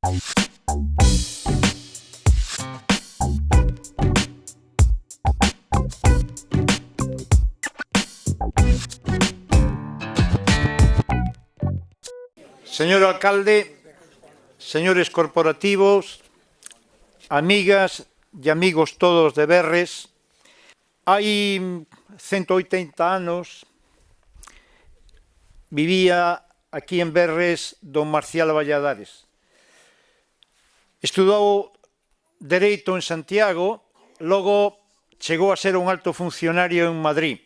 Señor alcalde, señores corporativos, amigas e amigos todos de Berres, hai 180 anos vivía aquí en Berres don Marcial Valladares. Estudou Dereito en Santiago, logo chegou a ser un alto funcionario en Madrid.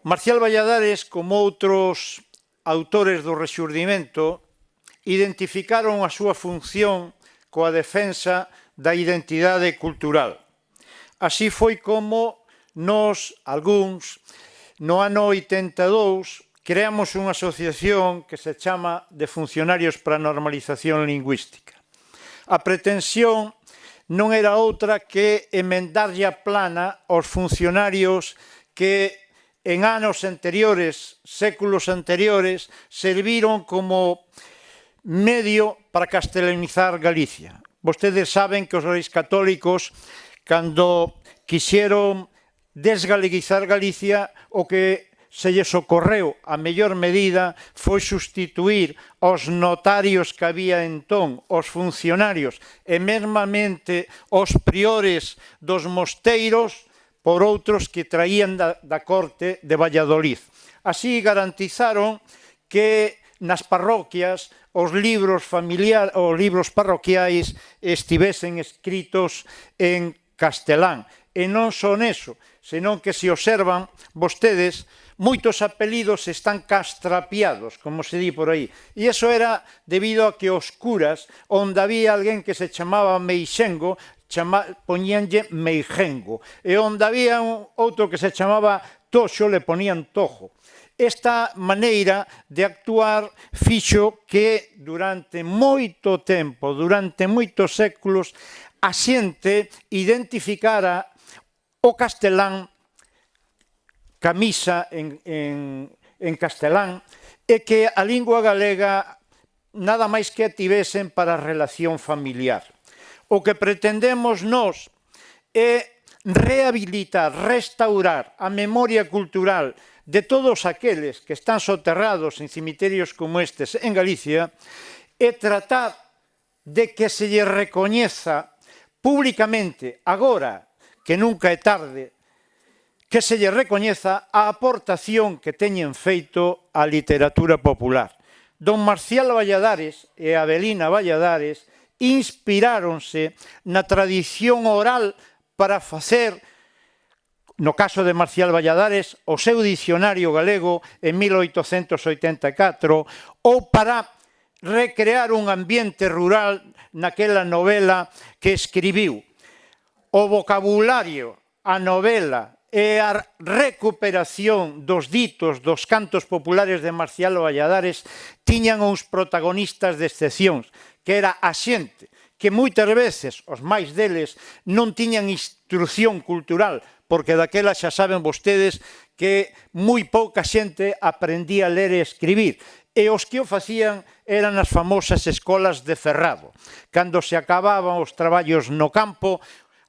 Marcial Valladares, como outros autores do Rexurdimento, identificaron a súa función coa defensa da identidade cultural. Así foi como nós, algúns, no ano 82, creamos unha asociación que se chama de Funcionarios para a Normalización Lingüística. A pretensión non era outra que emendarlle a plana aos funcionarios que en anos anteriores, séculos anteriores, serviron como medio para castelanizar Galicia. Vostedes saben que os reis católicos, cando quixeron desgaleguizar Galicia, o que se lles ocorreu a mellor medida foi sustituir os notarios que había entón, os funcionarios e mesmamente os priores dos mosteiros por outros que traían da corte de Valladolid. Así garantizaron que nas parroquias os libros parroquiais estivesen escritos en castelán. E non son eso, senón que se observan vostedes, moitos apelidos están castrapiados, como se di por aí. E iso era debido a que os curas, onde había alguén que se chamaba Meixengo, poñíanlle Meijengo. E onde había outro que se chamaba Toxo, le ponían Tojo. Esta maneira de actuar fixo que durante moito tempo, durante moitos séculos, a xente identificara o castelán, camisa en castelán, e que a lingua galega nada máis que a tivesen para a relación familiar. O que pretendemos nós é rehabilitar, restaurar a memoria cultural de todos aqueles que están soterrados en cemiterios como estes en Galicia e tratar de que se lle recoñeza públicamente, agora que nunca é tarde, que se lle recoñeza a aportación que teñen feito á literatura popular. Don Marcial Valladares e Avelina Valladares inspiráronse na tradición oral para facer, no caso de Marcial Valladares, o seu dicionario galego en 1884, ou para recrear un ambiente rural naquela novela que escribiu. O vocabulario, a novela e a recuperación dos ditos dos cantos populares de Marcial Valladares tiñan uns protagonistas de excepcións, que era a xente, que moitas veces, os máis deles, non tiñan instrucción cultural, porque daquela xa saben vostedes que moi pouca xente aprendía a ler e escribir, e os que o facían eran as famosas escolas de Ferrado. Cando se acababan os traballos no campo,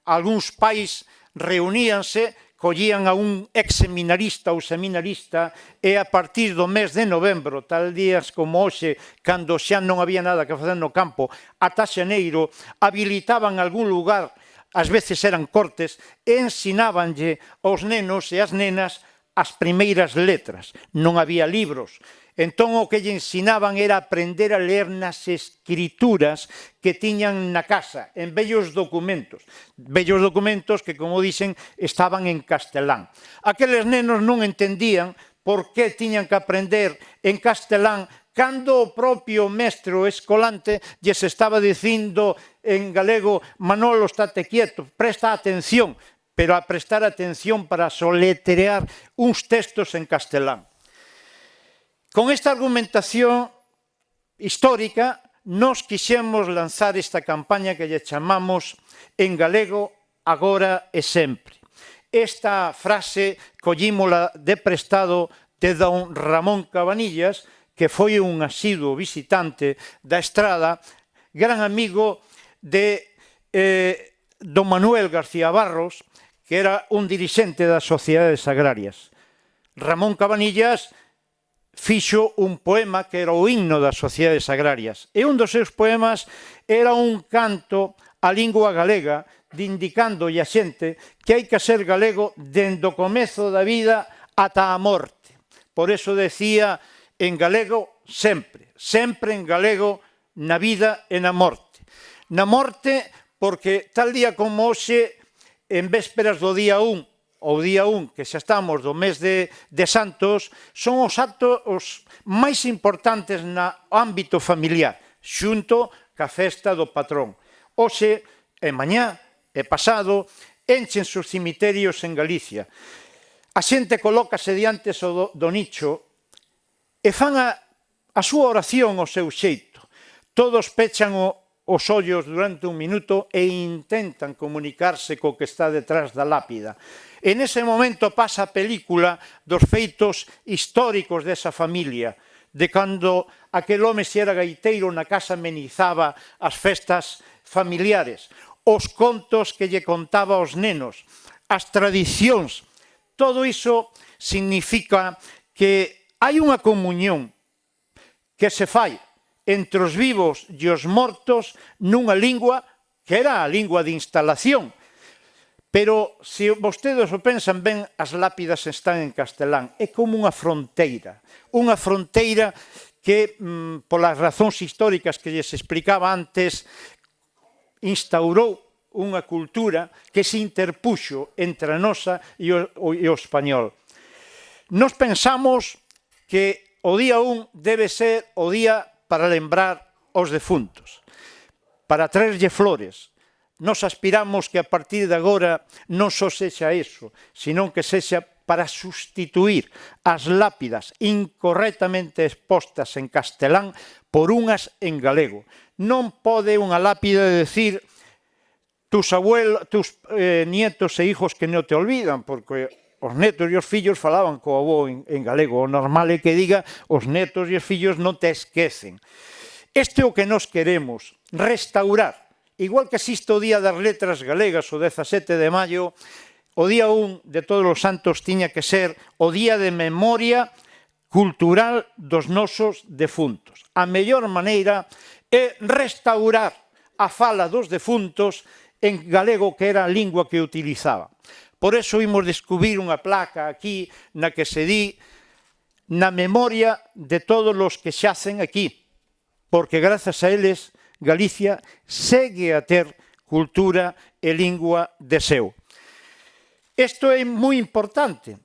algúns pais reuníanse, collían a un ex-seminarista ou seminarista e a partir do mes de novembro, tal días como hoxe, cando xa non había nada que facer no campo, ata xaneiro, habilitaban algún lugar, ás veces eran cortes, e ensinábanlle aos nenos e as nenas as primeiras letras. Non había libros. Entón, o que lle ensinaban era aprender a ler nas escrituras que tiñan na casa, en vellos documentos que, como dicen, estaban en castelán. Aqueles nenos non entendían por que tiñan que aprender en castelán cando o propio mestre o escolante lles estaba dicindo en galego: Manolo, estate quieto, presta atención, pero a prestar atención para soletrear uns textos en castelán. Con esta argumentación histórica, nos quixemos lanzar esta campaña que lle chamamos En galego, agora e sempre. Esta frase collímola de prestado de don Ramón Cabanillas, que foi un asiduo visitante da Estrada gran amigo de don Manuel García Barros, que era un dirixente das sociedades agrarias. Ramón Cabanillas fixo un poema que era o himno das sociedades agrarias. E un dos seus poemas era un canto á lingua galega, indicándolle a xente que hai que ser galego dende o comezo da vida ata a morte. Por eso decía en galego sempre, sempre en galego na vida e na morte. Na morte, porque tal día como hoxe, en vésperas do día 1, o día 1, que xa estamos do mes de Santos, son os actos máis importantes no ámbito familiar, xunto ca festa do patrón. Hoxe, e mañá, e pasado, enchense os cemiterios en Galicia. A xente colócase diante do nicho e fan a súa oración ao seu xeito. Todos pechan os ollos durante un minuto e intentan comunicarse co que está detrás da lápida. En ese momento pasa a película dos feitos históricos desa familia, de cando aquel home se era gaiteiro na casa amenizaba as festas familiares, os contos que lle contaba aos nenos, as tradicións. Todo iso significa que hai unha comunión que se fai entre os vivos e os mortos nunha lingua que era a lingua de instalación. Pero, se vostedes o pensan ben, as lápidas están en castelán. É como unha fronteira que, polas razóns históricas que lles explicaba antes, instaurou unha cultura que se interpuxo entre a nosa e o español. Nos pensamos que o día 1 debe ser o día para lembrar os defuntos, para traerlle flores. Nos aspiramos que a partir de agora non só sexa eso, senón que sexa para sustituir as lápidas incorrectamente expostas en castelán por unhas en galego. Non pode unha lápida decir tus nietos e hijos que non te olvidan, porque os netos e os fillos falaban co avó en galego. O normal é que diga os netos e os fillos non te esquecen. Este é o que nos queremos, restaurar. Igual que existe o Día das Letras Galegas, o 17 de maio, o día 1 de Todos os Santos tiña que ser o día de memoria cultural dos nosos defuntos. A mellor maneira é restaurar a fala dos defuntos en galego, que era a lingua que utilizaba. Por eso imos descubrir unha placa aquí na que se di na memoria de todos os que xacen aquí, porque grazas a eles Galicia segue a ter cultura e lingua de seu. Isto é moi importante.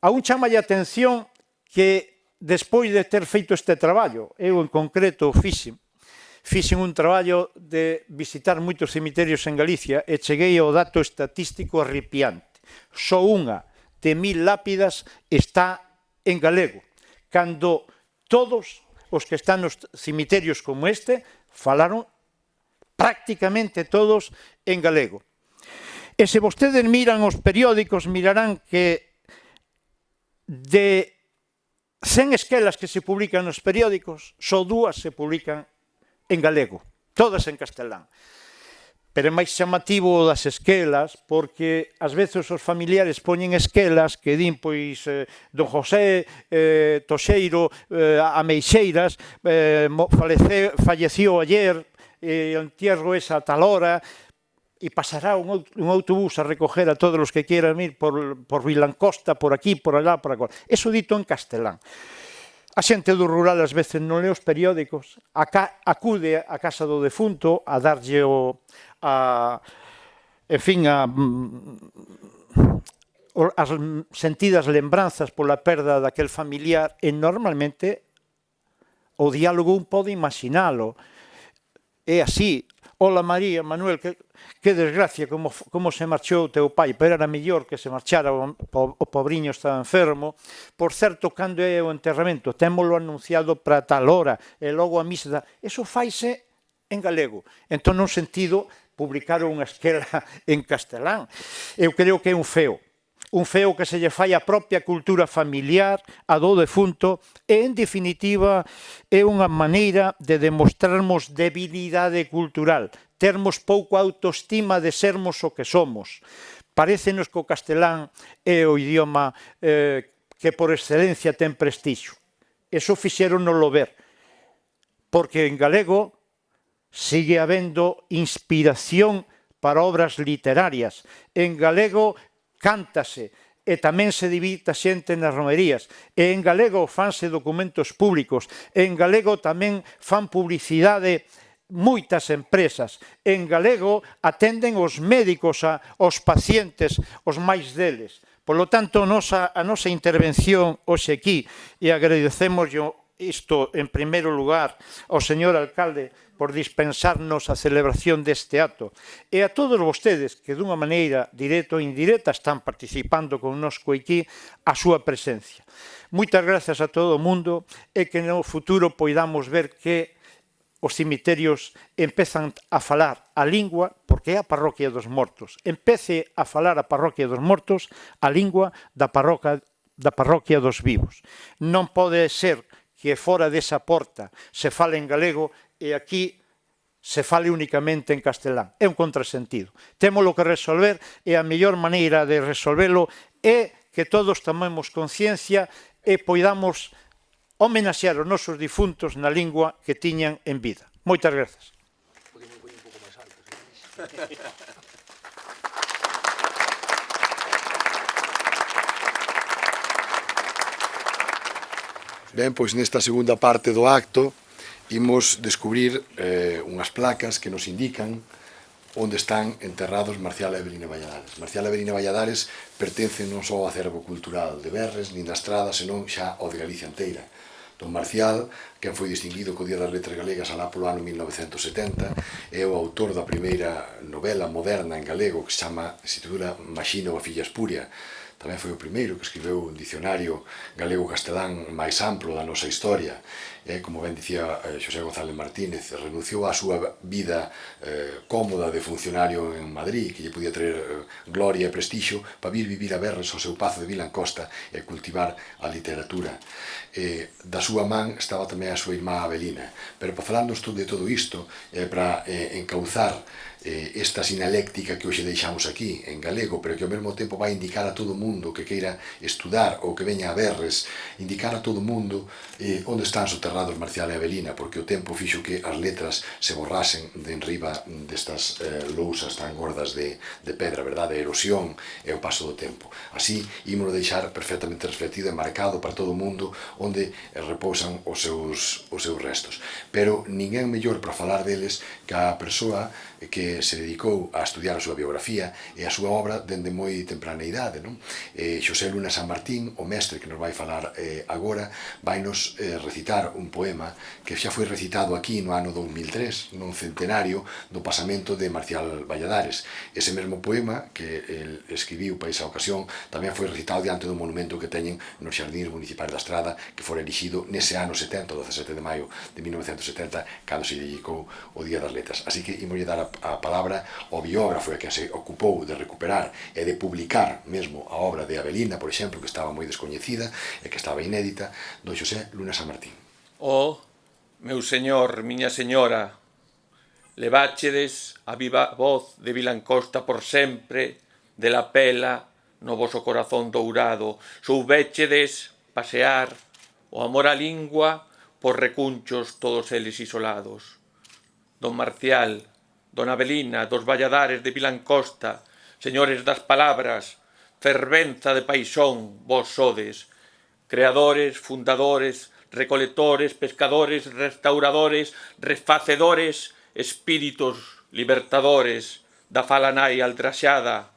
A un chama a atención que despois de ter feito este traballo, eu en concreto fixen un traballo de visitar moitos cemiterios en Galicia e cheguei ao dato estatístico arrepiante. Só unha de 1000 lápidas está en galego, cando todos os que están nos cemiterios como este falaron prácticamente todos en galego. E se vostedes miran os periódicos, mirarán que de 100 esquelas que se publican nos periódicos, só 2 se publican en galego, todas en castelán. Pero é máis chamativo das esquelas, porque ás veces os familiares poñen esquelas que din, pois, don José Toxeiro Ameixeiras falleció ayer, e o entierro esa tal hora, e pasará un autobús a recoger a todos os que quieran ir por Vilancosta, por aquí, por allá, por agora. Eso dito en castelán. A xente do rural ás veces non lê os periódicos, acude á casa do defunto a darlle as sentidas lembranzas pola perda daquel familiar, e normalmente o diálogo un pode imaginalo. É así: hola María, Manuel, que desgracia, como se marchou o teu pai, pero era mellor que se marchara, o pobriño estaba enfermo. Por certo, cando é o enterramento? Témolo anunciado para tal hora, e logo a misa. Eso faise en galego. Entón, non sentido publicar unha esquela en castelán. Eu creo que é un feo. un feo que se lle fai a propia cultura familiar, a do defunto, e, en definitiva, é unha maneira de demostrarmos debilidade cultural, termos pouco autoestima de sermos o que somos. Parécenos que o castelán é o idioma que por excelencia ten prestixio. Eso fixéronoslo ver, porque en galego sigue habendo inspiración para obras literarias. En galego cántase e tamén se divita xente nas romerías. E en galego fanse documentos públicos. En galego tamén fan publicidade moitas empresas. En galego atenden os médicos aos pacientes, os máis deles. Por lo tanto, a nosa intervención hoxe aquí, e agradecemos isto en primeiro lugar ao señor alcalde por dispensarnos a celebración deste acto, e a todos vostedes que dunha maneira directa ou indirecta están participando connosco aquí a súa presencia. Moitas grazas a todo o mundo e que no futuro poidamos ver que os cemiterios empezan a falar a lingua, porque é a parroquia dos mortos, empece a falar a parroquia dos mortos a lingua da parroquia dos vivos. Non pode ser que fora desa porta se fale en galego e aquí se fale únicamente en castelán. É un contrasentido. Témolo que resolver e a mellor maneira de resolvelo é que todos tomemos conciencia e poidamos homenaxear os nosos difuntos na lingua que tiñan en vida. Moitas grazas. Ben, pois nesta segunda parte do acto imos descubrir unhas placas que nos indican onde están enterrados Marcial e Avelina Valladares. Marcial e Avelina Valladares pertencen non só ao acervo cultural de Berres nin da Estrada, senón xa ao de Galicia inteira. Don Marcial, quen foi distinguido co Día das Letras Galegas alá polo ano 1970, é o autor da primeira novela moderna en galego que se titula Maxina ou a filla espuria. Tamén foi o primeiro que escribeu un dicionario galego-castelán máis amplo da nosa historia. Como ben dicía Xosé González Martínez, renunciou á súa vida cómoda de funcionario en Madrid, que lle podía traer gloria e prestixio, para vivir a Berres ao seu pazo de Vilancosta e cultivar a literatura. Da súa man estaba tamén a súa irmá Avelina. Pero para falarnos de todo isto, para encauzar esta sinaléctica que hoxe deixamos aquí en galego, pero que ao mesmo tempo vai indicar a todo o mundo que queira estudar ou que veña a Berres, indicar a todo o mundo onde están soterrados Marcial e Avelina, porque o tempo fixo que as letras se borrasen de enriba destas lousas tan gordas de pedra, verdade? A erosión e o paso do tempo. Así, ímolo deixar perfectamente reflectido e marcado para todo o mundo onde repousan os seus restos. Pero ninguén mellor para falar deles que a persoa que se dedicou a estudiar a súa biografía e a súa obra dende moi temprana idade. Xosé Luna San Martín, o mestre que nos vai falar agora, vainos recitar un poema que xa foi recitado aquí no ano 2003, nun centenario do pasamento de Marcial Valladares. Ese mesmo poema que el escribiu para esa ocasión tamén foi recitado diante do monumento que teñen nos xardíns municipais da Estrada, que fora erixido nese ano 70, o 17 de maio de 1970, cando se dedicou o Día das Letras. Así que imoslle dar a palabra ao biógrafo que se ocupou de recuperar e de publicar mesmo a obra de Avelina, por exemplo, que estaba moi descoñecida e que estaba inédita, do Xosé Luna San Martín. Meu señor, miña señora, leváchedes a viva voz de Vilancosta por sempre, de la pela no voso corazón dourado, souvéchedes pasear o amor á lingua por recunchos todos eles isolados. Don Marcial, Don Avelina, dos Valladares de Vilancosta, señores das palabras, fervenza de paixón, vos sodes, creadores, fundadores, recolectores, pescadores, restauradores, refacedores, espíritos libertadores da fala nai altraxada,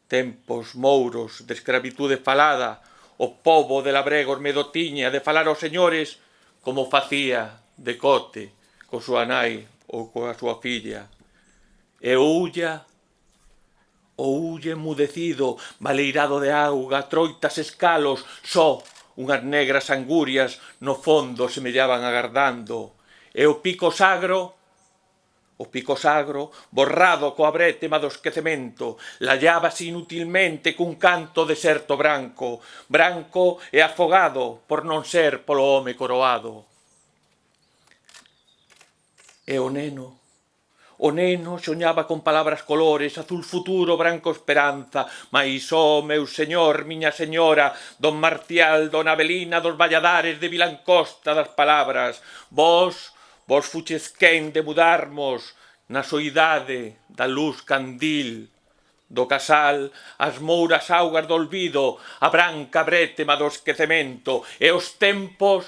tempos mouros de escravitude falada, o pobo de labregos medo tiña de falar aos señores como facía Decote co súa nai ou coa súa filla, e o ulla emudecido, baleirado de auga, troitas escalos, só unhas negras angurias no fondo semellaban agardando, e o pico sagro O pico sagro, borrado coa brétema do esquecemento, lallábase inutilmente cun canto deserto branco, branco e afogado por non ser polo home coroado. E o neno soñaba con palabras colores, azul futuro, branco esperanza, mais, meu señor, miña señora, don Marcial, don Avelina, dos Valladares, de Vilancosta das palabras, vos fuches quen de mudarmos na soidade da luz candil do casal, as mouras augas do olvido, a branca brétema do esquecemento, e os tempos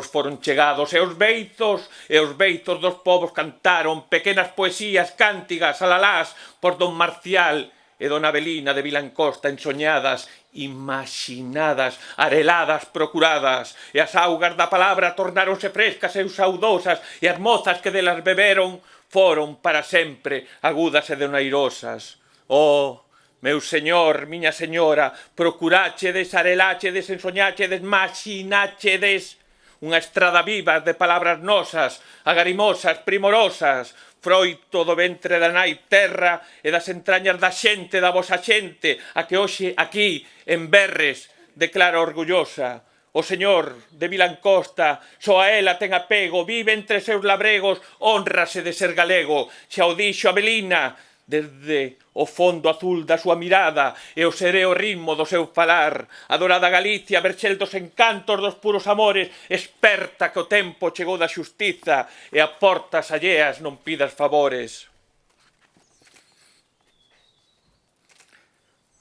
foron chegados, e os beitos dos povos cantaron pequenas poesías, cántigas, alalás, por don Marcial e dona Avelina de Vilancosta, ensoñadas, imaginadas, areladas, procuradas, e as augas da palabra tornáronse frescas e saudosas, e as mozas que delas beberon foron para sempre agudas e donairosas. Oh, meu señor, miña señora, procuráchedes, areláchedes, ensoñáchedes, maxináchedes unha estrada viva de palabras nosas, agarimosas, primorosas, froito do ventre da nai terra e das entrañas da xente, da vosa xente, a que hoxe aquí, en Berres, declara orgullosa. O señor de Vilancosta, só a ela ten apego, vive entre seus labregos, honrase de ser galego, xa o dixo Avelina, desde o fondo azul da súa mirada e o sereo ritmo do seu falar. Adorada Galicia, verxel dos encantos dos puros amores, esperta que o tempo chegou da xustiza e a portas alleas non pidas favores.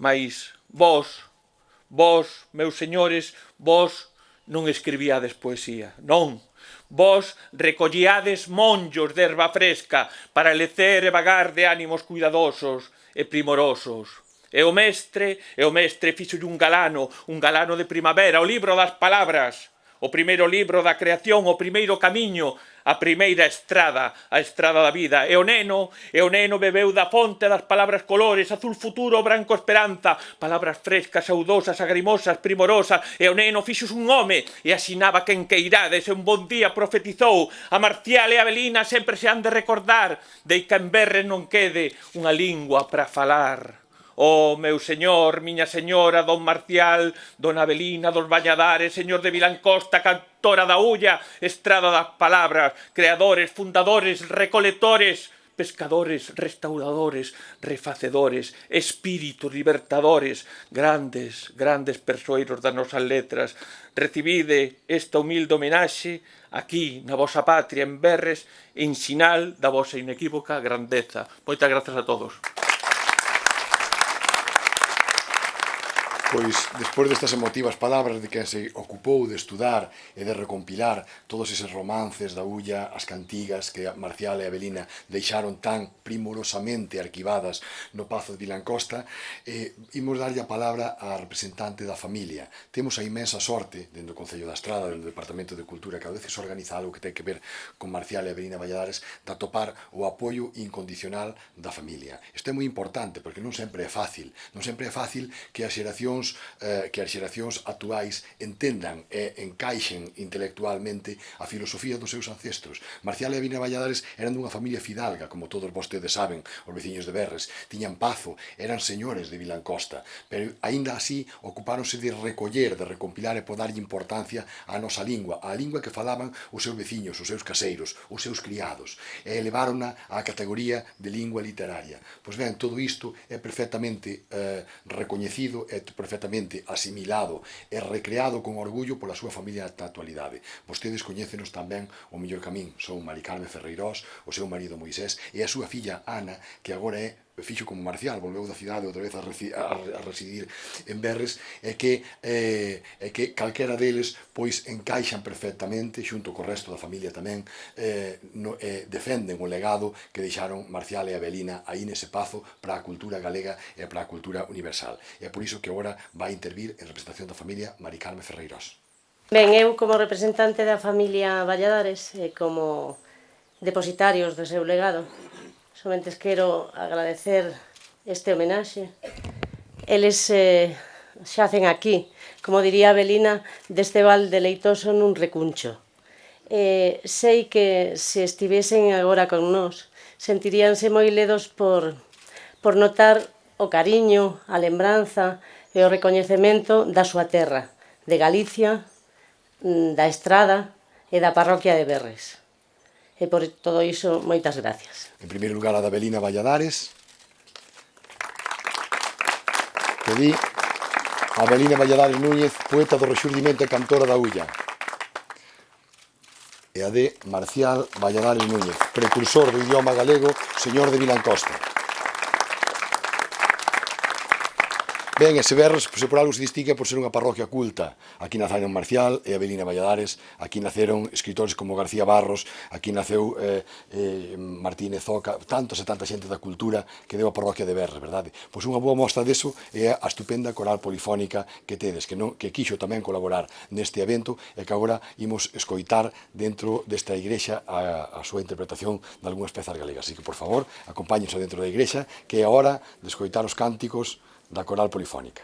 Mais vos, meus señores, vos non escribíades poesía, non. Vos recollíades monllos de erva fresca para lecer e vagar de ánimos cuidadosos e primorosos. E o mestre fixolle un galano de primavera, o libro das palabras, o primeiro libro da creación, o primeiro camiño, a primeira estrada, a estrada da vida. E o neno bebeu da fonte das palabras colores, azul futuro, branco esperanza, palabras frescas, saudosas, agrimosas, primorosas, e o neno fixos un home, e asinaba quen queirades, e un bon día profetizou, a Marcial e a Avelina sempre se han de recordar, de que en Berres non quede unha lingua para falar. Oh, meu señor, miña señora, don Marcial, dona Avelina, dos Valladares, señor de Vilancosta, cantora da ulla, estrada das palabras, creadores, fundadores, recolectores, pescadores, restauradores, refacedores, espíritus libertadores, grandes persoeiros das nosas letras. Recibide esta humilde homenaxe aquí na vosa patria, en Berres, en sinal da vosa inequívoca grandeza. Moitas grazas a todos. Pois, despois destas emotivas palabras de quen se ocupou de estudar e de recompilar todos eses romances da ulla, as cantigas que Marcial e Avelina deixaron tan primorosamente arquivadas no Pazo de Vilancosta, imos darlle a palabra á representante da familia. Temos a inmensa sorte, dentro do Concello da Estrada, dentro do Departamento de Cultura, que a veces organiza algo que ten que ver con Marcial e Avelina Valladares, de atopar o apoio incondicional da familia. Isto é moi importante, porque non sempre é fácil. Non sempre é fácil que as xeracións actuais entendan e encaixen intelectualmente a filosofía dos seus ancestros. Marcial e Avelina Valladares eran dunha familia fidalga, como todos vostedes saben, os veciños de Berres, tiñan pazo, eran señores de Vilancosta, pero aínda así ocupáronse de recoller, de recompilar e podarlle importancia á nosa lingua, á lingua que falaban os seus veciños, os seus caseiros, os seus criados, e elevárona á categoría de lingua literaria. Pois ben, todo isto é perfectamente recoñecido e perfectamente asimilado e recreado con orgullo pola súa familia da actualidade. Vostedes coñécenos tamén o mellor camín. Son Mari Carme Ferreirós, o seu marido Moisés e a súa filla Ana, que agora fixo como Marcial, volveu da cidade outra vez a residir en Berres, e que calquera deles pois encaixan perfectamente, xunto co resto da familia tamén, defenden o legado que deixaron Marcial e Avelina aí nese pazo para a cultura galega e para a cultura universal. E é por iso que agora vai intervir en representación da familia Mari Carme Ferreirós. Ben, eu como representante da familia Valladares e como depositarios do seu legado, somente quero agradecer este homenaxe. Eles xacen aquí, como diría Avelina, deste val deleitoso nun recuncho. sei que se estivesen agora con nós sentiríanse moi ledos por notar o cariño, a lembranza e o recoñecemento da súa terra, de Galicia, da Estrada e da parroquia de Berres. E por todo iso, moitas gracias. En primeiro lugar, a da Avelina Valladares. Pedí a Avelina Valladares Núñez, poeta do Rexurdimento e cantora da Ulla. E a de Marcial Valladares Núñez, precursor do idioma galego, señor de Vilancosta. Ben, ese Berres, se por algo se distingue por ser unha parroquia culta. Aquí naceron Marcial e Avelina Valladares, aquí naceron escritores como García Barros, aquí naceu Martínez Oca, tantos e tanta xente da cultura que deu a parroquia de Berres, verdade? Pois unha boa mostra deso é a estupenda coral polifónica que tedes, que quixo tamén colaborar neste evento e que agora imos escoitar dentro desta igrexa a súa interpretación de algunhas pezas galegas. Así que, por favor, acompáñense dentro da igrexa, que é a hora de escoitar os cánticos da coral polifónica.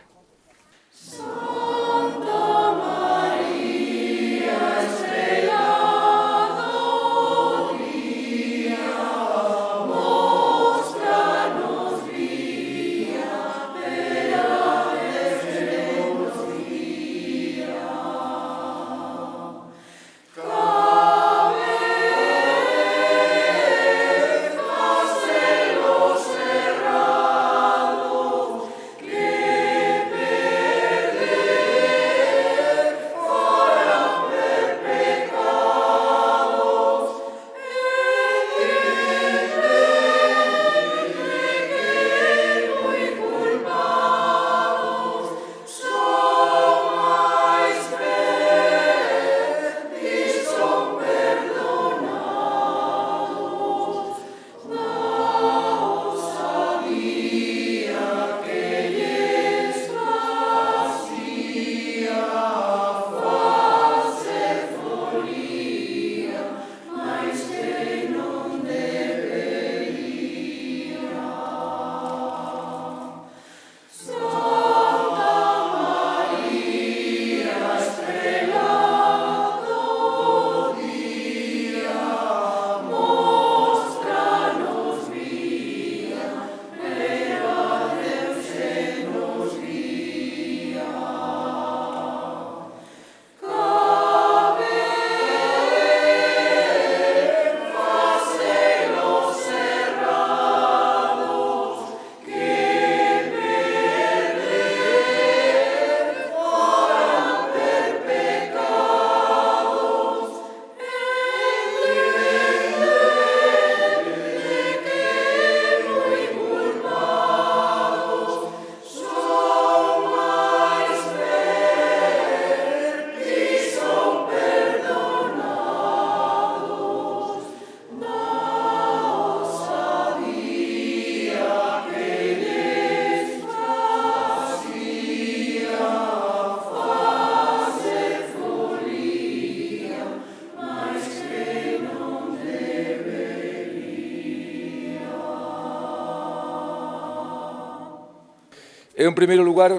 Eu, en primeiro lugar,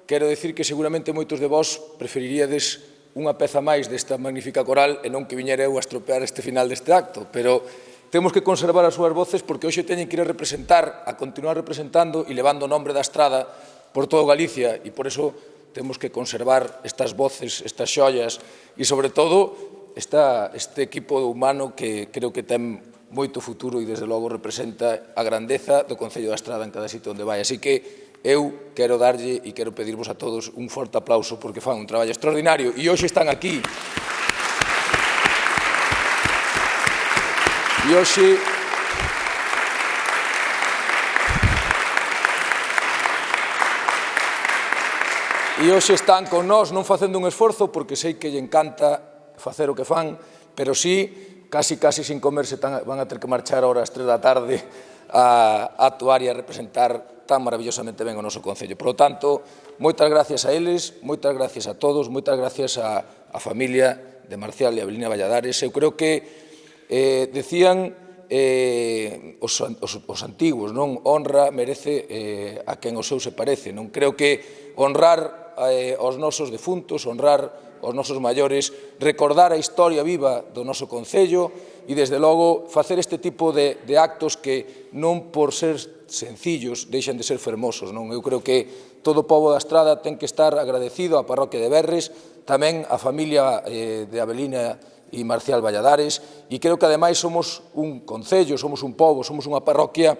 quero dicir que seguramente moitos de vós preferiríades unha peza máis desta magnífica coral e non que viñera eu a estropear este final deste acto, pero temos que conservar as súas voces porque hoxe teñen que ir a representar, a continuar representando e levando o nombre da Estrada por toda Galicia e por eso temos que conservar estas voces, estas xollas e, sobre todo, este equipo humano que creo que ten moito futuro e, desde logo, representa a grandeza do Concello da Estrada en cada sitio onde vai. Así que eu quero darlle e quero pedirvos a todos un forte aplauso porque fan un traballo extraordinario e hoxe están aquí. E hoxe están con nós non facendo un esforzo porque sei que lle encanta facer o que fan, pero sí, casi sin comerse van a ter que marchar ahora ás 3 da tarde a actuar e a representar tan maravillosamente ben o noso Concello. Por lo tanto, moitas gracias a eles, moitas gracias a todos, moitas gracias a familia de Marcial e Avelina Valladares. Eu creo que decían os antigos, non? Honra merece a quen o seu se parece. Non creo que honrar aos nosos defuntos, honrar aos nosos maiores, recordar a historia viva do noso Concello e, desde logo, facer este tipo de actos que non por ser sencillos deixan de ser fermosos. Eu creo que todo o pobo da Estrada ten que estar agradecido á parroquia de Berres, tamén á familia de Avelina e Marcial Valladares, e creo que ademais somos un concello, somos un pobo, somos unha parroquia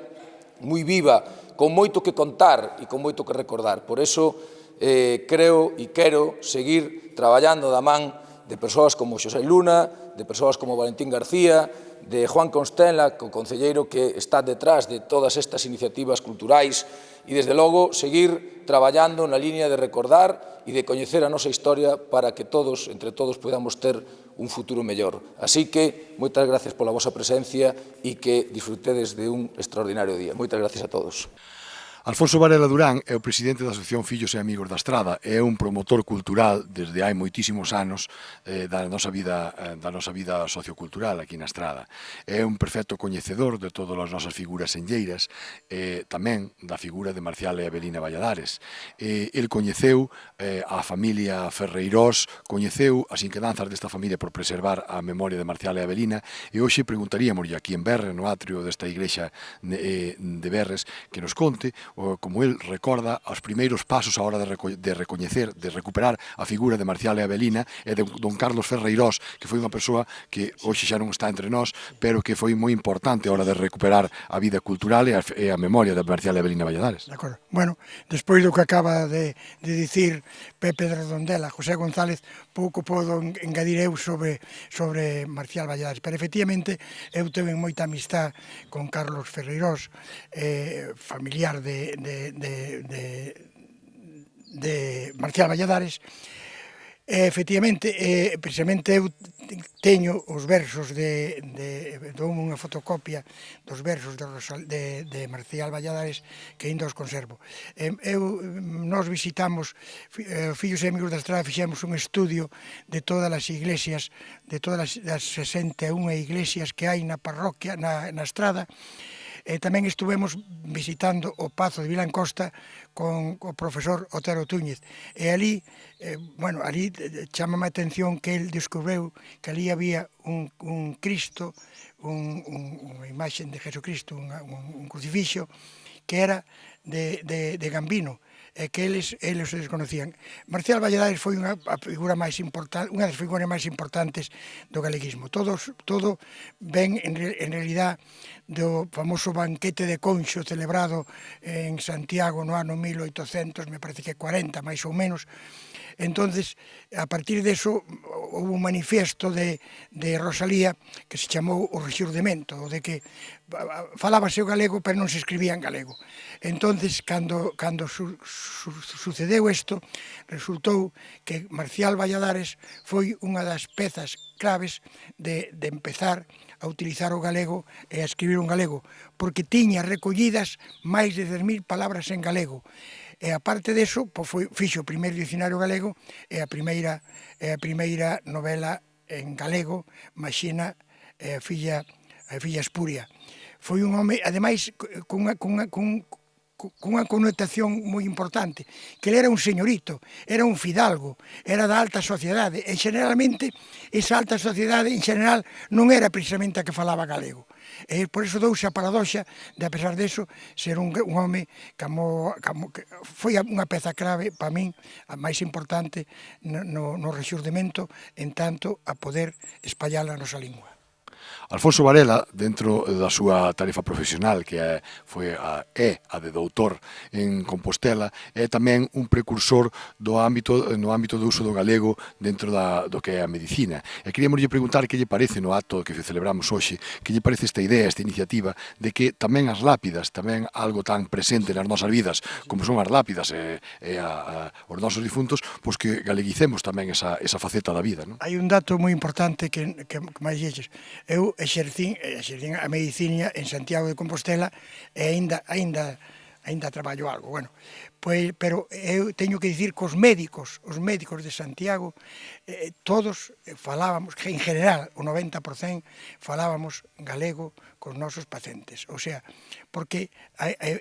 moi viva, con moito que contar e con moito que recordar. Por eso creo e quero seguir traballando da man de persoas como Xosé Luna, de persoas como Valentín García, de Juan Constenla, o concelleiro que está detrás de todas estas iniciativas culturais, e, desde logo, seguir traballando na liña de recordar e de coñecer a nosa historia para que todos, entre todos, podamos ter un futuro mellor. Así que, moitas gracias pola vosa presencia e que disfrutedes de un extraordinario día. Moitas gracias a todos. Alfonso Varela Durán é o presidente da Asociación Fillos e Amigos da Estrada e é un promotor cultural desde hai moitísimos anos da nosa vida sociocultural aquí na Estrada. É un perfecto coñecedor de todas as nosas figuras enlleiras e tamén da figura de Marcial e Avelina Valladares. El coñeceu a familia Ferreirós, coñeceu as inquedanzas desta familia por preservar a memoria de Marcial e Avelina, e hoxe preguntaríamos aquí en Berres, no atrio desta igrexa de Berres, que nos conte como el recorda os primeiros pasos a hora de recoñecer, de recuperar a figura de Marcial e Avelina e de don Carlos Ferreirós, que foi unha persoa que hoxe xa non está entre nós, pero que foi moi importante a hora de recuperar a vida cultural e a memoria de Marcial e Avelina Valladares. De acordo. Bueno, despois do que acaba de dicir Pepe de Redondela, José González, pouco podo engadir eu sobre Marcial Valladares, pero efectivamente eu tevo moita amistad con Carlos Ferreirós, familiar de Marcial Valladares. Efectivamente, precisamente eu teño os versos dou unha fotocopia dos versos de Marcial Valladares que ainda os conservo. Nós visitamos, Fillos e Amigos da Estrada, fixemos un estudio de todas as iglesias, de todas as 61 iglesias que hai na parroquia, na Estrada. Tamén estuvemos visitando o Pazo de Vilancosta con o profesor Otero Túñez. E ali, ali chamame a atención que el descubriu que ali había un Cristo, unha imaxe de Jesucristo, un crucifixo, que era de Gambino, que eles se desconocían. Marcial Valladares foi unha das figuras máis importantes do galeguismo. Todo ven, en realidad, do famoso banquete de Conxo celebrado en Santiago no ano 1800, me parece que 40, máis ou menos. Entonces, a partir deso, houve un manifiesto de Rosalía que se chamou o Rexurdimento, de que falábase o galego, pero non se escribía en galego. Entonces, cando sucedeu isto, resultou que Marcial Valladares foi unha das pezas claves de empezar a utilizar o galego e a escribir un galego, porque tiña recollidas máis de 10.000 palabras en galego. E aparte deso, fixo o primeiro dicionario galego e a primeira novela en galego, Maxina, a filla espuria. Foi un home, ademais, cunha connotación moi importante, que ele era un señorito, era un fidalgo, era da alta sociedade, e generalmente esa alta sociedade en general non era precisamente a que falaba galego. E por iso douse a paradoxa de, a pesar deso, ser un home que foi unha peza clave para min, a máis importante no Rexurdimento, en tanto a poder espallar a nosa lingua. Alfonso Varela, dentro da súa tarefa profesional, que é a de doutor en Compostela, é tamén un precursor no ámbito do uso do galego dentro do que é a medicina. E queríamos preguntar que lle parece no acto que celebramos hoxe, que lle parece esta idea, esta iniciativa, de que tamén as lápidas, tamén algo tan presente nas nosas vidas, como son as lápidas e os nosos difuntos, pois que galeguicemos tamén esa faceta da vida. Hai un dato moi importante que máis lleches. Eu exercín a medicina en Santiago de Compostela e aínda aínda traballo algo, bueno, pois, pero eu teño que dicir que os médicos de Santiago, todos falábamos, que en general, o 90% falábamos galego cos nosos pacientes, o sea, porque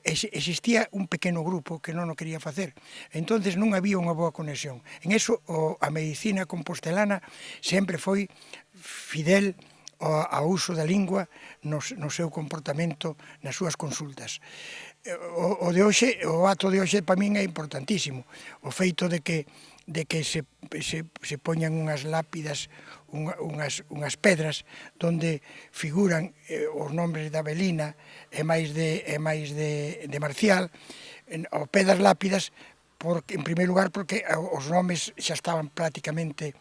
existía un pequeno grupo que non o quería facer, entonces non había unha boa conexión. En eso, a medicina compostelana sempre foi fidel ao uso da lingua no seu comportamento nas súas consultas. O acto de hoxe para min é importantísimo, o feito de que se poñan unhas lápidas, unhas pedras donde figuran os nombres de Avelina e máis de Marcial, ao pé das lápidas, porque, en primeiro lugar, porque os nomes xa estaban prácticamente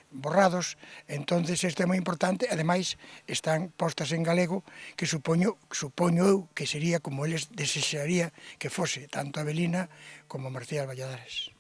borrados, entonces isto é moi importante, ademais están postas en galego, que supoño eu que sería como eles desexaría que fose, tanto Avelina como Marcial Valladares.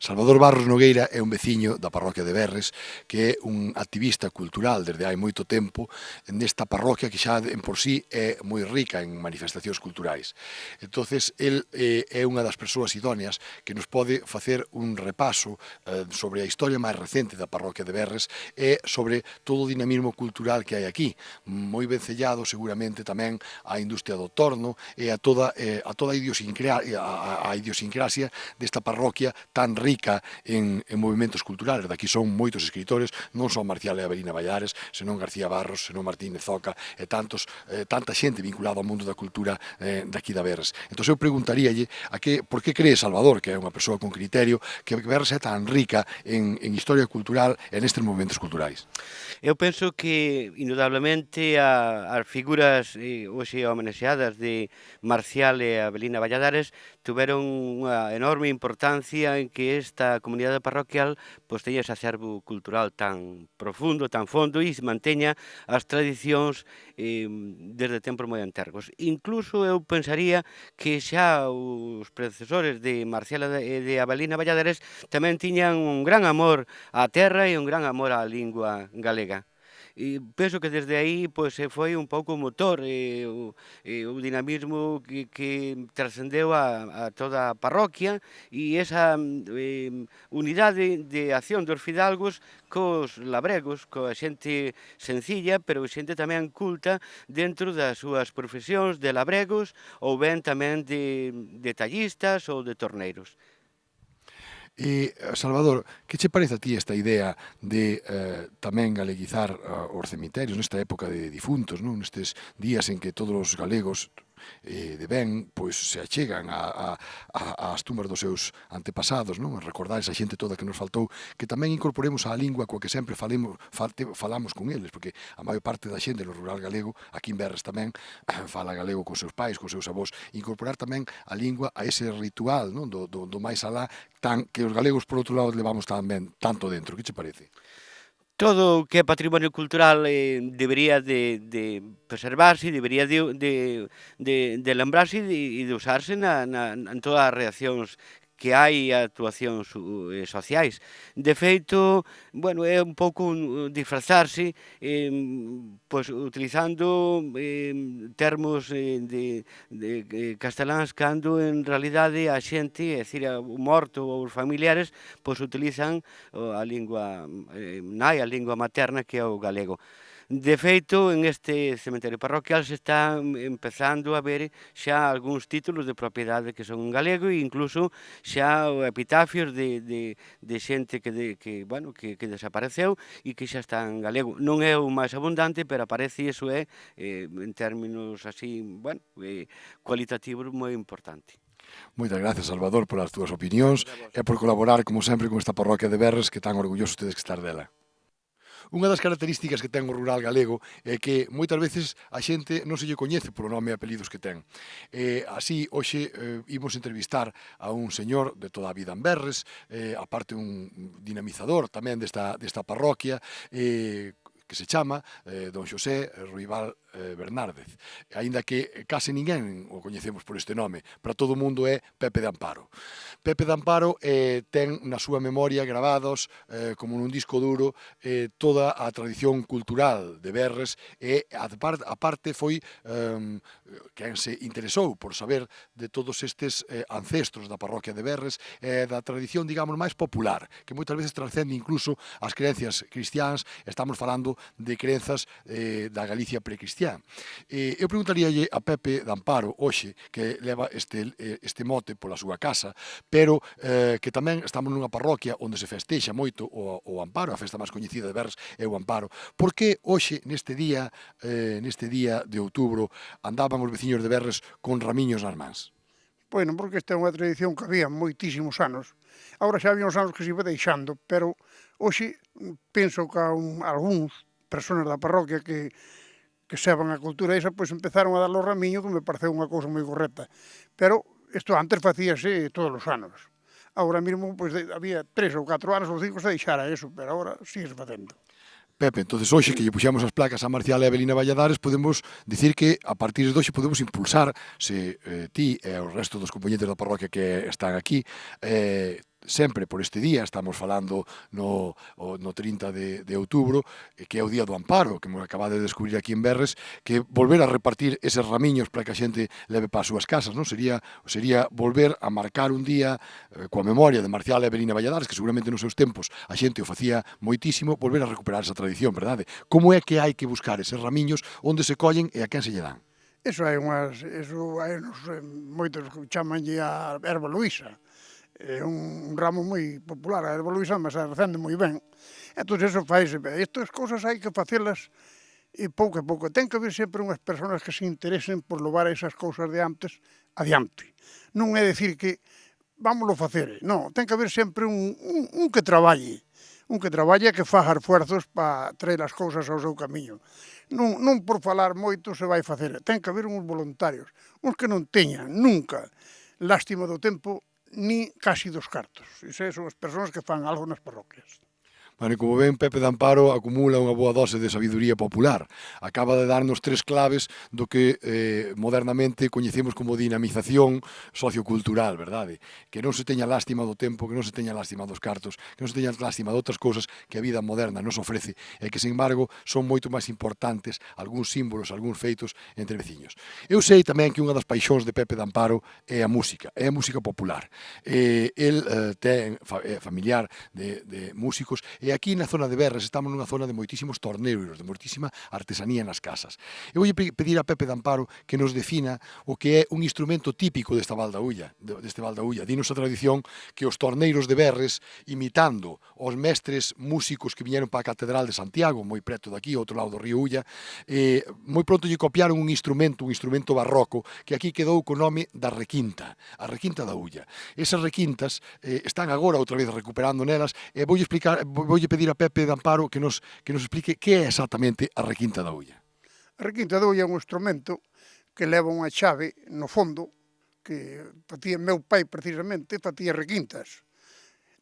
Salvador Barros Nogueira é un veciño da parroquia de Berres, que é un activista cultural desde hai moito tempo nesta parroquia que xa en por sí é moi rica en manifestacións culturais. Entonces, el é unha das persoas idóneas que nos pode facer un repaso sobre a historia máis recente da parroquia de Berres e sobre todo o dinamismo cultural que hai aquí, moi vencellado seguramente tamén á industria do torno e a toda a idiosincrasia desta parroquia tan rica en movimentos culturales. Daqui son moitos escritores, non só Marcial e Avelina Valladares, senón García Barros, senón Martínez Zoca e tanta xente vinculada ao mundo da cultura daqui da Berres. Entón eu preguntaríalle por que cree Salvador, que é unha persoa con criterio, que Berres é tan rica en historia cultural e nestes movimentos culturais. Eu penso que, indudablemente, as figuras hoxe homenaxeadas de Marcial e Avelina Valladares tuveron unha enorme importancia en que esta comunidade parroquial teña ese acervo cultural tan profundo, tan fondo e se manteña as tradicións desde tempos moi antergos. Incluso eu pensaría que xa os predecesores de Marcial e de Avelina Valladares tamén tiñan un gran amor á terra e un gran amor á lingua galega. E penso que desde aí foi un pouco o motor o dinamismo que trascendeu a toda a parroquia e esa unidade de acción dos fidalgos cos labregos, coa xente sencilla, pero xente tamén culta dentro das súas profesións de labregos ou ben tamén de tallistas ou de torneiros. E, Salvador, que che parece a ti esta idea de tamén galeguizar os cemiterios nesta época de difuntos, non? Nestes días en que todos os galegos de ben, pois se achegan ás tumbas dos seus antepasados, non? Recordar esa xente toda que nos faltou, que tamén incorporemos á lingua coa que sempre falamos con eles, porque a maior parte da xente no rural galego, aquí en Berres tamén, fala galego con seus pais, con seus avós, incorporar tamén a lingua a ese ritual, non? Do máis alá, que os galegos, por outro lado, levamos tamén tanto dentro. Que che parece? Todo o que é patrimonio cultural debería de preservarse, debería de lembrarse e de usarse en todas as reaccións que hai actuacións sociais. De feito, bueno, é un pouco disfrazarse utilizando termos de casteláns cando en realidade a xente, é dicir, o morto ou os familiares, utilizan a lingua nai, a lingua materna que é o galego. De feito, en este cementerio parroquial se está empezando a ver xa algúns títulos de propiedade que son en galego e incluso xa epitafios de xente que desapareceu e que xa está en galego. Non é o máis abundante, pero aparece e iso é, en términos así, cualitativos, moi importante. Moitas gracias, Salvador, polas túas opinións e por colaborar, como sempre, con esta parroquia de Berres, que tan orgullosos tedes que estar dela. Unha das características que ten o rural galego é que moitas veces a xente non se lle coñece polo nome e apelidos que ten. Así, hoxe imos entrevistar a un señor de toda a vida en Berres, aparte un dinamizador tamén desta parroquia, que se chama Don Xosé Ruibal Bernárdez, aínda que case ninguén o coñecemos por este nome, para todo o mundo é Pepe de Amparo. Pepe de Amparo ten na súa memoria gravados, como nun disco duro, toda a tradición cultural de Berres e, a parte, foi quen se interesou por saber de todos estes ancestros da parroquia de Berres e da tradición, digamos, máis popular, que moitas veces transcende incluso as creencias cristiáns. Estamos falando de crenzas da Galicia precristián. Eu preguntaríalle a Pepe de Amparo, hoxe, que leva este mote pola súa casa, pero que tamén estamos nunha parroquia onde se festexa moito o Amparo, a festa máis coñecida de Berres é o Amparo. Por que hoxe, neste día de outubro, andaban os veciños de Berres con ramiños nas mans? Bueno, porque esta é unha tradición que había moitísimos anos. Agora xa había uns anos que se iba deixando, pero hoxe penso que algúns persoas da parroquia que seban a cultura esa, pois empezaron a dar o ramiño, que me pareceu unha cousa moi correcta. Pero isto antes facíase todos os anos. Agora mesmo, pois había 3 ou 4 anos ou 5 se deixara eso, pero agora sigue facendo. Pepe, entonces hoxe que lle puxamos as placas a Marcial e a Evelina Valladares, podemos dicir que a partir de hoxe podemos impulsar, se ti e o resto dos compañeros da parroquia que están aquí, sempre por este día, estamos falando no 30 de outubro, que é o Día do Amparo, que me acaba de descubrir aquí en Berres, que volver a repartir eses ramiños para que a xente leve para as súas casas, non? Sería volver a marcar un día coa memoria de Marcial e Evelina Valladares, que seguramente nos seus tempos a xente o facía moitísimo, volver a recuperar esa tradición, verdade? Como é que hai que buscar eses ramiños, onde se collen e a quen se lle dan? Hai moitos que chamanlle a erva luísa. É un ramo moi popular, a erva luísa, mas se recende moi ben. Entón, eso faise. Estas cousas hai que facelas pouco a pouco. Ten que haber sempre unhas persoas que se interesen por levar esas cousas de antes adiante. Non é dicir que vámoslo facer, non. Ten que haber sempre un que traballe. Un que traballe e que faga esfuerzos para traer as cousas ao seu camiño. Non por falar moito se vai facer. Ten que haber uns voluntarios. Uns que non teñan nunca lástima do tempo ni casi dos cartos. Esas son as persoas que fan algo nas parroquias. Bueno, como ven, Pepe de Amparo acumula unha boa dose de sabiduría popular. Acaba de darnos 3 claves do que modernamente coñecemos como dinamización sociocultural, verdade? Que non se teña lástima do tempo, que non se teña lástima dos cartos, que non se teña lástima de outras cousas que a vida moderna nos ofrece e que, sen embargo, son moito máis importantes algúns símbolos, algúns feitos entre veciños. Eu sei tamén que unha das paixóns de Pepe de Amparo é a música popular. El ten familiar de músicos. E aquí na zona de Berres estamos nunha zona de moitísimos torneiros, de moitísima artesanía nas casas. Eu voulle pedir a Pepe de Amparo que nos defina o que é un instrumento típico deste Val da Ulla. Dinos a tradición que os torneiros de Berres, imitando os mestres músicos que viñeron para a Catedral de Santiago, moi preto daqui, ao outro lado do río Ulla, moi pronto lle copiaron un instrumento barroco, que aquí quedou co nome da requinta, a requinta da Ulla. Esas requintas están agora outra vez recuperando nelas, e voulle pedir a Pepe de Amparo que nos explique que é exactamente a requinta da Ulla. A requinta da Ulla é un instrumento que leva unha chave no fondo, que facía meu pai precisamente, facía requintas.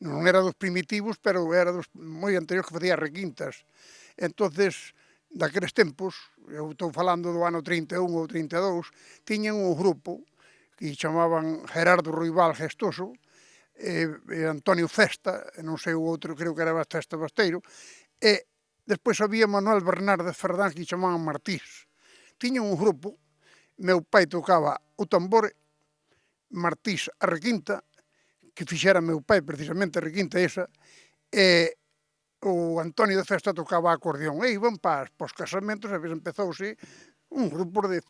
Non era dos primitivos, pero era dos moi anteriores que facía requintas. Entonces, daqueles tempos, eu estou falando do ano 31 ou 32, tiñan un grupo que chamaban Gerardo Ruibal Gestoso, Antonio Festa, non sei o outro, creo que era Festa Basteiro, e despois había Manuel Bernárdez Ferdáns que chamaban Martís. Tiñan un grupo, meu pai tocaba o tambor, Martís a requinta, que fixera meu pai precisamente a requinta esa, e o Antonio de Festa tocaba a acordeón, e iban para os casamentos, a vez empezouse un grupo de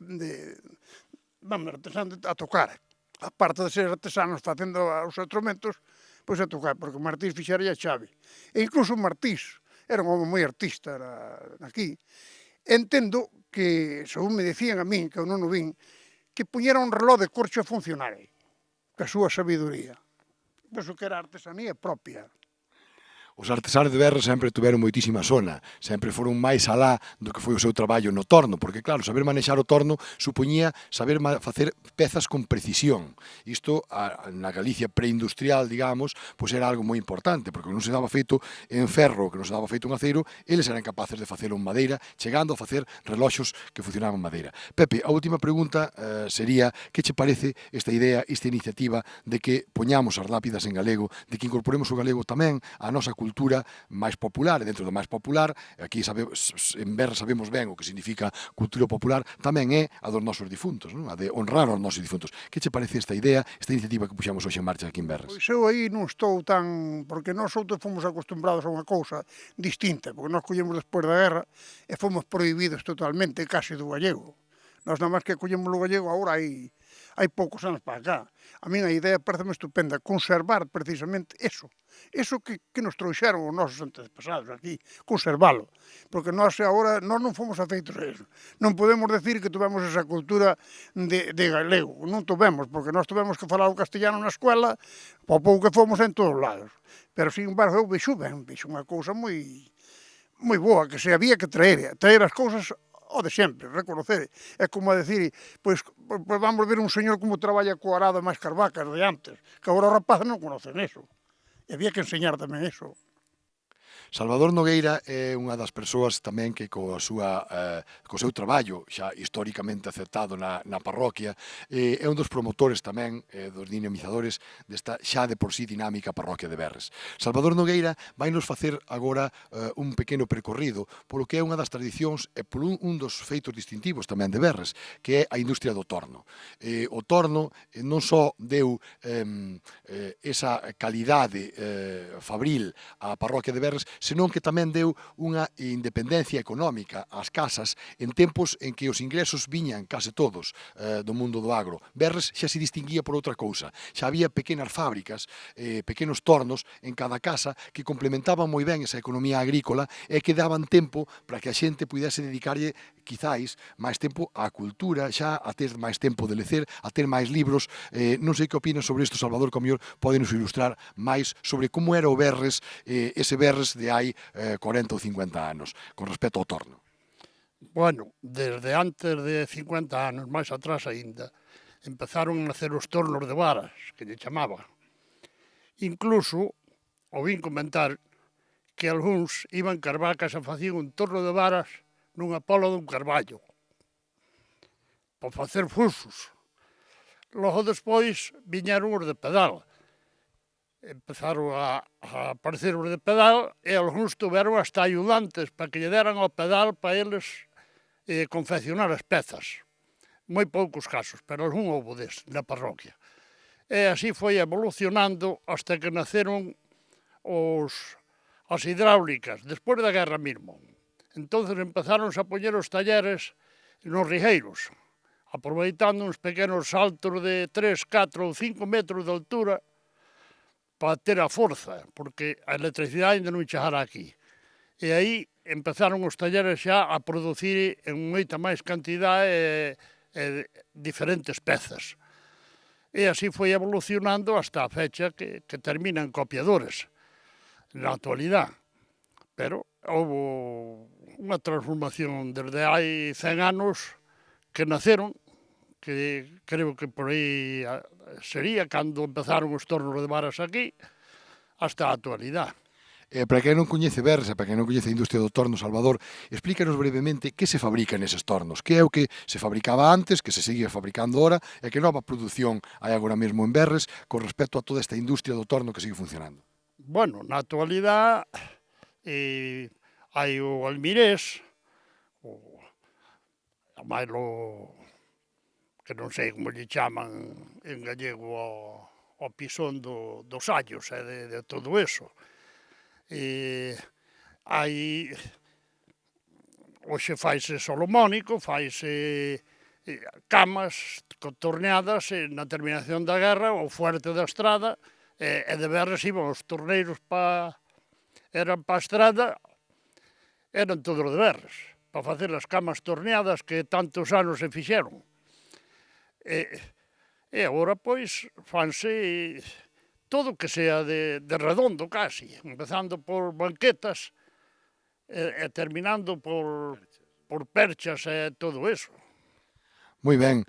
artesanos a tocar. A parte de ser artesanos facendo os instrumentos, pois a tocar, porque o Martís fixera a chave. E incluso o Martís era un home moi artista aquí. Entendo que, según me decían a min, que eu non o vin, que puñera un reloj de corcho funcional, ca súa sabiduría. Penso que era artesanía propia. Os artesáns de Berres sempre tuveron moitísima sona, sempre foron máis alá do que foi o seu traballo no torno, porque claro, saber manexar o torno supoñía saber facer pezas con precisión. Isto, na Galicia preindustrial, digamos, pois era algo moi importante, porque non se daba feito en ferro, que non se daba feito en aceiro, eles eran capaces de facelo en madeira, chegando a facer reloxos que funcionaban en madeira. Pepe, a última pregunta sería, que che parece esta idea, esta iniciativa de que poñamos as lápidas en galego, de que incorporemos o galego tamén á nosa cultura máis popular, e dentro do máis popular, aquí en Berres sabemos ben o que significa cultura popular, tamén é a dos nosos difuntos, non? A de honrar aos nosos difuntos. Que che parece esta idea, esta iniciativa que puxamos hoxe en marcha aquí en Berres? Pois eu aí non estou tan... porque nós outros fomos acostumbrados a unha cousa distinta, porque nós collemos despois da guerra e fomos prohibidos totalmente case do gallego. Nós nada máis que collemos o gallego agora hai poucos anos para cá. A min a idea pareceme estupenda, conservar precisamente eso que nos trouxeron os nosos antepasados aquí, conservalo, porque nós agora non fomos afeitos a eso. Non podemos decir que tuvemos esa cultura de galego, non tuvemos, porque nós tuvemos que falar o castellano na escuela, po pouco que fomos en todos lados. Pero, sin embargo, eu vexo unha cousa moi boa, que se había que traer as cousas o de sempre, reconocer. É como a decir, pois vamos ver un señor como traballa co arado e máis carvacas de antes, que agora os rapaces non conocen eso. E había que enseñar tamén eso. Salvador Nogueira é unha das persoas tamén que co seu traballo xa históricamente aceptado na parroquia é un dos promotores tamén, dos dinamizadores desta xa de por sí dinámica parroquia de Berres. Salvador Nogueira vai nos facer agora un pequeno percorrido polo que é unha das tradicións e por un dos feitos distintivos tamén de Berres, que é a industria do torno. O torno non só deu esa calidade fabril á parroquia de Berres, senón que tamén deu unha independencia económica ás casas en tempos en que os ingresos viñan case todos do mundo do agro. Berres xa se distinguía por outra cousa. Xa había pequenas fábricas, pequenos tornos en cada casa que complementaban moi ben esa economía agrícola e que daban tempo para que a xente pudese dedicarlle quizáis máis tempo á cultura, xa a ter máis tempo de lecer, a ter máis libros. Non sei que opinas sobre isto, Salvador, que ao mellor podenos ilustrar máis sobre como era o Berres, ese Berres de hai 40 ou 50 anos, con respecto ao torno. Bueno, desde antes de 50 anos, máis atrás aínda, empezaron a nacer os tornos de varas, que lle chamaban. Incluso, ouvín comentar que algúns iban carvacas e facían un torno de varas nunha pola dun carballo, para facer fusos. Logo despois viñeron os de pedal. Empezaron a aparecer os de pedal e algúns tuveron hasta ayudantes para que lle deran ao pedal para eles confeccionar as pezas. Moi poucos casos, pero algún houbo na parroquia. E así foi evolucionando hasta que naceron as hidráulicas, despois da guerra mesmo. Entonces empezaronse a poñer os talleres nos riheiros, aproveitando uns pequenos saltos de 3, 4 ou 5 metros de altura para ter a forza, porque a electricidade ainda non chegara aquí. E aí empezaron os talleres xa a producir en moita máis cantidade e diferentes pezas. E así foi evolucionando hasta a fecha que terminan copiadores na actualidade. Pero houve unha transformación desde hai 100 anos que naceron, que creo que por aí sería cando empezaron os tornos de varas aquí, hasta a actualidade. Para quen non coñece Berres e para quen non coñece a industria do torno, Salvador, explícanos brevemente que se fabrica neses tornos, que é o que se fabricaba antes, que se sigue fabricando ahora, e que nova produción hai agora mesmo en Berres con respecto a toda esta industria do torno que sigue funcionando. Bueno, na actualidade hai o almirés, a máis que non sei como lle chaman en gallego ao pisón dos allos e de todo eso. Hoxe faise solomónico, faise camas torneadas na terminación da guerra, o fuerte da estrada, e de Berres iban os torneiros eran para a estrada, eran todos de Berres, para facer as camas torneadas que tantos anos se fixeron. E agora, pois, fanse todo que sea de redondo casi, empezando por banquetas e terminando por perchas e todo eso. Moi ben.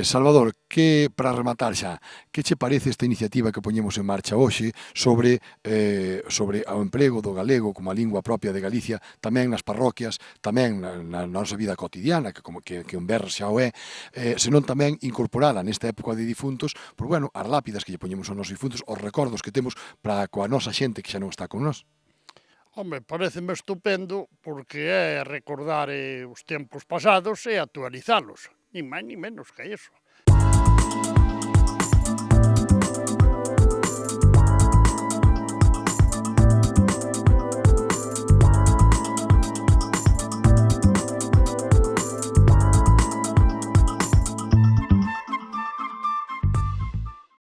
Salvador, que para rematar xa, que che parece esta iniciativa que poñemos en marcha hoxe sobre o emprego do galego como a lingua propia de Galicia, tamén nas parroquias, tamén na nosa vida cotidiana, que un berro xa o é, senón tamén incorporala nesta época de difuntos, por, bueno, as lápidas que lle poñemos aos nosos difuntos, os recordos que temos para coa nosa xente que xa non está con nós. Home, pareceme estupendo porque é recordar os tempos pasados e actualizalos, ni máis ni menos que iso.